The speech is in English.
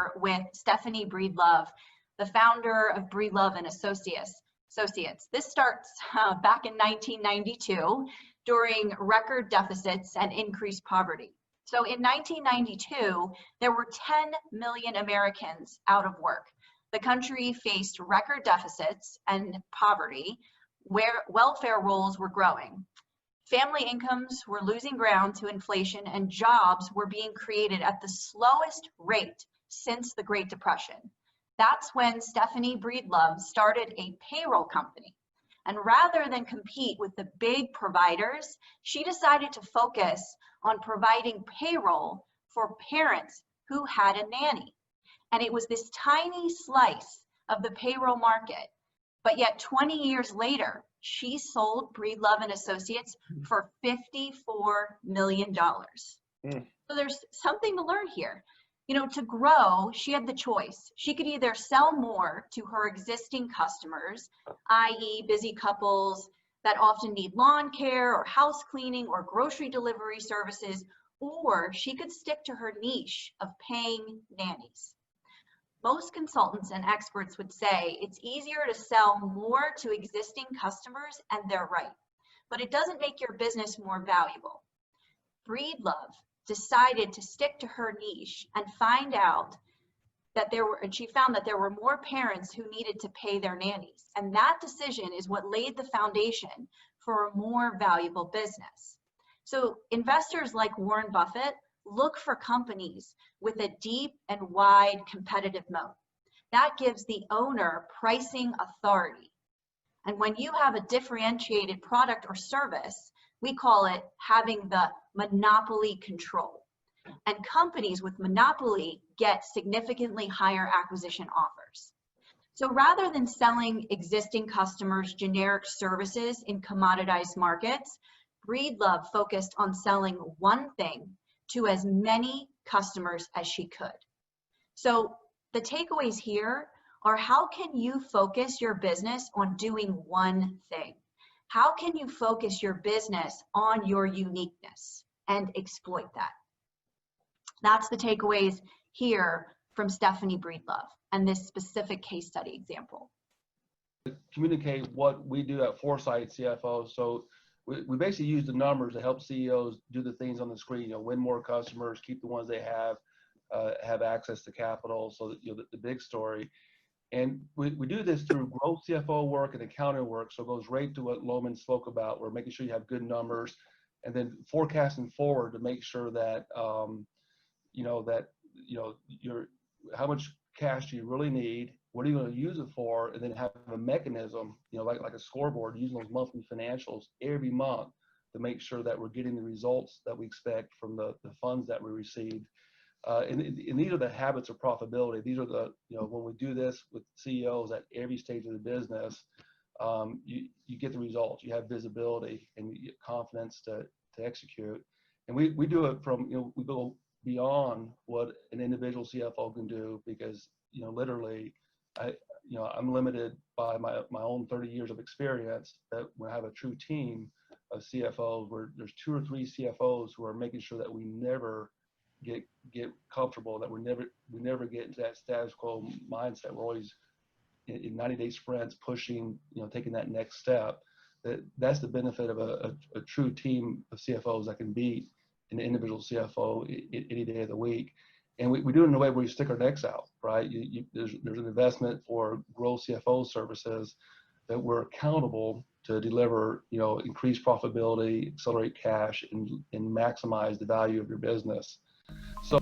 here with Stephanie Breedlove, the founder of Breedlove and Associates. This starts back in 1992 during record deficits and increased poverty. So in 1992, there were 10 million Americans out of work. The country faced record deficits and poverty, where welfare rolls were growing. Family incomes were losing ground to inflation, and jobs were being created at the slowest rate since the Great Depression. That's when Stephanie Breedlove started a payroll company. And rather than compete with the big providers, she decided to focus on providing payroll for parents who had a nanny. And it was this tiny slice of the payroll market. But yet 20 years later, she sold Breedlove and Associates for $54 million. So there's something to learn here. You know, to grow, she had the choice. She could either sell more to her existing customers, i.e. busy couples that often need lawn care or house cleaning or grocery delivery services, or she could stick to her niche of paying nannies. Most consultants and experts would say it's easier to sell more to existing customers, and they're right, but it doesn't make your business more valuable. Breedlove decided to stick to her niche and find out that she found that there were more parents who needed to pay their nannies. And that decision is what laid the foundation for a more valuable business. So investors like Warren Buffett look for companies with a deep and wide competitive moat. That gives the owner pricing authority. And when you have a differentiated product or service, we call it having the monopoly control. And companies with monopoly get significantly higher acquisition offers. So rather than selling existing customers generic services in commoditized markets, Breedlove focused on selling one thing to as many customers as she could. So the takeaways here are, how can you focus your business on doing one thing? How can you focus your business on your uniqueness and exploit that? That's the takeaways here from Stephanie Breedlove and this specific case study example. Communicate what we do at Foresight CFO. So we basically use the numbers to help CEOs do the things on the screen, you know, win more customers, keep the ones they have access to capital. So that, you know, the big story. And we do this through growth CFO work and accounting work. So it goes right to what Loman spoke about. We're making sure you have good numbers, and then forecasting forward to make sure that, how much cash do you really need? What are you going to use it for? And then have a mechanism, you know, like a scoreboard, using those monthly financials every month to make sure that we're getting the results that we expect from the funds that we receive. And these are the habits of profitability. These are the, you know, when we do this with CEOs at every stage of the business, you get the results. You have visibility and you get confidence to execute. And we do it from, you know, we go beyond what an individual CFO can do, because, you know, literally, I'm limited by my own 30 years of experience. That when I have a true team of CFOs, where there's 2 or 3 CFOs who are making sure that we never get comfortable, that we never get into that status quo mindset. We're always in 90-day sprints pushing, you know, taking that next step. That's the benefit of a true team of CFOs that can beat an individual CFO any day of the week. And we do it in a way where you stick our necks out, right? There's an investment for growth CFO services that we're accountable to deliver, you know, increase profitability, accelerate cash, and maximize the value of your business. So